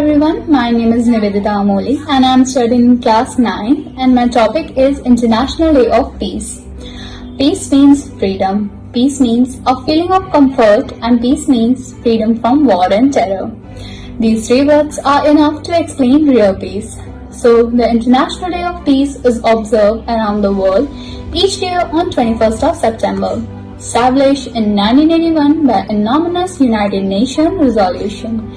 everyone, my name is Nivedita Amoli and I am studying in class 9 and my topic is International Day of Peace. Peace means freedom. Peace means a feeling of comfort and peace means freedom from war and terror. These three words are enough to explain real peace. So, the International Day of Peace is observed around the world each year on 21st of September, established in 1981 by anonymous United Nations resolution.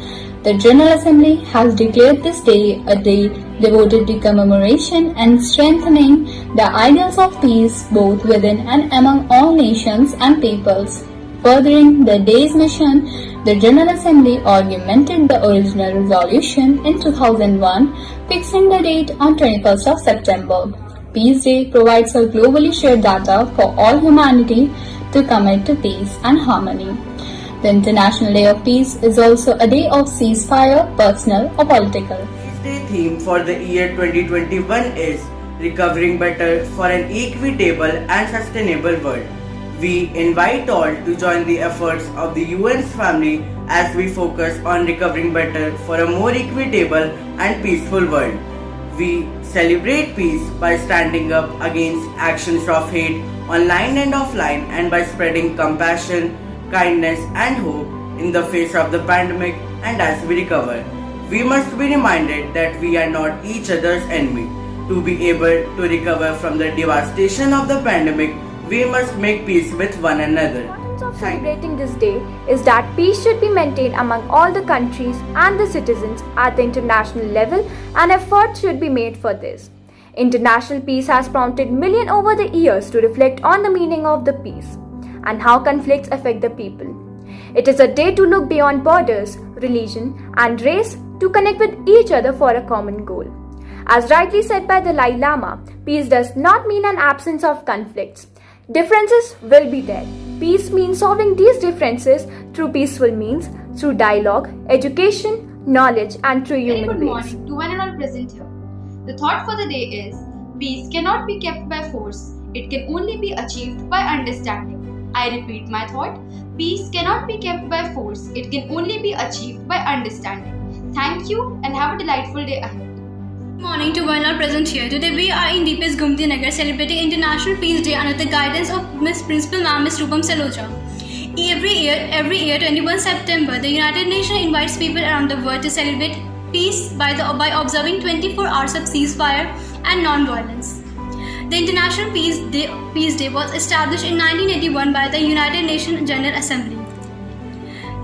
The General Assembly has declared this day a day devoted to commemoration and strengthening the ideals of peace both within and among all nations and peoples. Furthering the day's mission, the General Assembly augmented the original resolution in 2001, fixing the date on 21st of September. Peace Day provides a globally shared data for all humanity to commit to peace and harmony. The International Day of Peace is also a day of ceasefire, personal or political. Peace Day theme for the year 2021 is Recovering Better for an Equitable and Sustainable World. We invite all to join the efforts of the UN's family as we focus on recovering better for a more equitable and peaceful world. We celebrate peace by standing up against actions of hate online and offline and by spreading compassion, kindness and hope in the face of the pandemic. And as we recover, we must be reminded that we are not each other's enemy. To be able to recover from the devastation of the pandemic, we must make peace with one another. The importance of celebrating this day is that peace should be maintained among all the countries and the citizens at the international level, and efforts should be made for this. International peace has prompted millions over the years to reflect on the meaning of the peace and how conflicts affect the people. It is a day to look beyond borders, religion, and race to connect with each other for a common goal. As rightly said by the Dalai Lama, peace does not mean an absence of conflicts. Differences will be there. Peace means solving these differences through peaceful means, through dialogue, education, knowledge, and through human ways. Good morning to one and all present here. The thought for the day is, peace cannot be kept by force. It can only be achieved by understanding. I repeat my thought. Peace cannot be kept by force. It can only be achieved by understanding. Thank you and have a delightful day ahead. Good morning to one all present here. Today we are in DPS Gumti Nagar celebrating International Peace Day under the guidance of Miss Principal Ma'am Miss Rupam Saloja. Every year 21 September, the United Nations invites people around the world to celebrate peace by observing 24 hours of ceasefire and non-violence. The International Peace Day was established in 1981 by the United Nations General Assembly.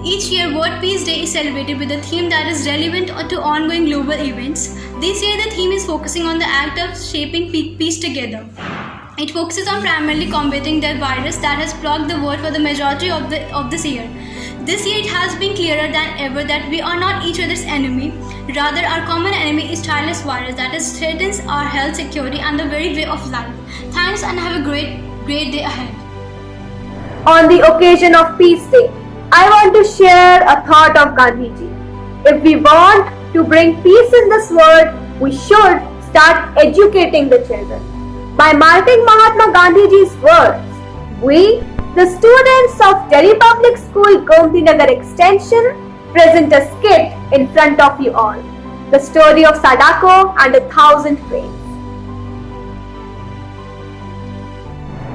Each year, World Peace Day is celebrated with a theme that is relevant to ongoing global events. This year, the theme is focusing on the act of shaping peace together. It focuses on primarily combating the virus that has plagued the world for the majority of this year. This year, it has been clearer than ever that we are not each other's enemy. Rather, our common enemy is childless virus that threatens our health, security, and the very way of life. Thanks and have a great day ahead. On the occasion of Peace Day, I want to share a thought of Gandhiji. If we want to bring peace in this world, we should start educating the children. By marking Mahatma Gandhiji's words, we, the students of Delhi Public School Gomti Nagar Extension, present a skit in front of you all. The story of Sadako and 1,000 Cranes.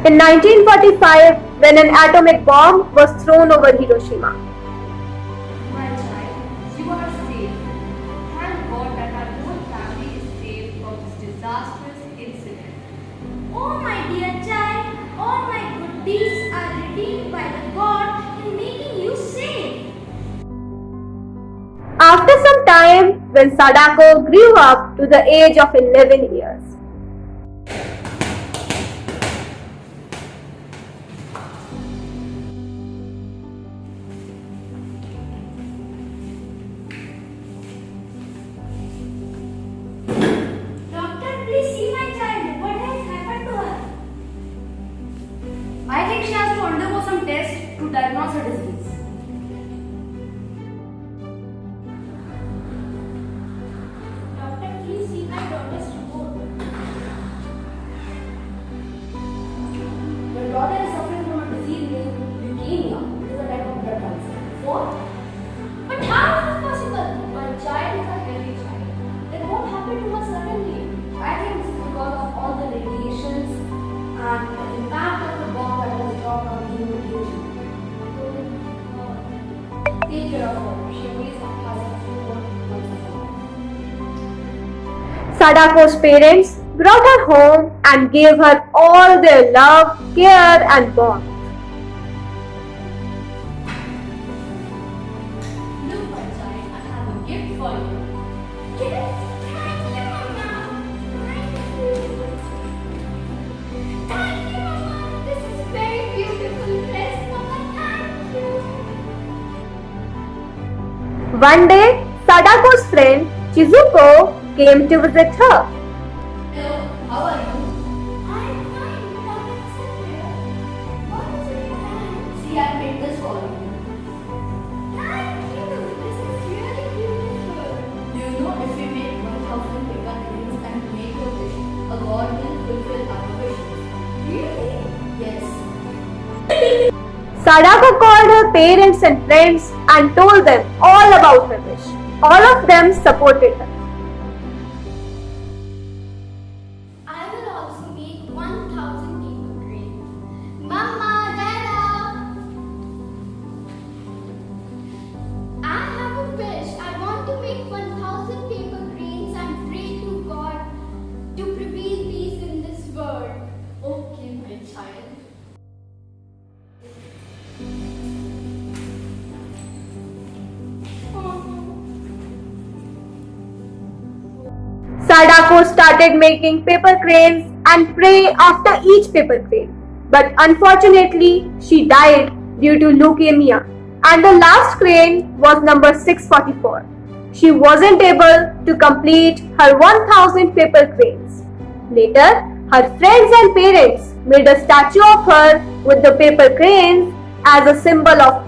In 1945, when an atomic bomb was thrown over Hiroshima. My child, you are safe. Thank God that our whole family is safe from this disastrous incident. Oh my dear child, all my good deeds are redeemed by the God in making you safe. After some time, when Sadako grew up to the age of 11 years, Doctor, please see my child. What has happened to her? I think she has to undergo some tests to diagnose her disease. Doctor, please see my daughter's report. Your daughter is suffering from a disease named leukemia. It is a type of blood cancer. What? But how is this possible? My child is a Sadako's parents brought her home and gave her all their love, care, and warmth. Look, my child, I have a gift for you. Yes, thank you, Mama. Thank you. Thank you, Mama. This is very beautiful dress, Mama. Thank you. One day, Sadako's friend Chizuko came to visit her. Hello, how are you? I'm fine. Come and sit here. What is in your hand? See, I made this for you. Thank you. This is really beautiful. Do you know if we make 1000 paper rings and make a wish, a god will fulfill our wishes? Really? Yes. Sadako called her parents and friends and told them all about her wish. All of them supported her. I will also make 1000 paper cranes. Mama, Dada! I have a wish. I want to make 1000 paper cranes and pray to God to prevail peace in this world. Okay, my child. Sadako started making paper cranes and pray after each paper crane. But unfortunately, she died due to leukemia, and the last crane was number 644. She wasn't able to complete her 1000 paper cranes. Later, her friends and parents made a statue of her with the paper cranes as a symbol of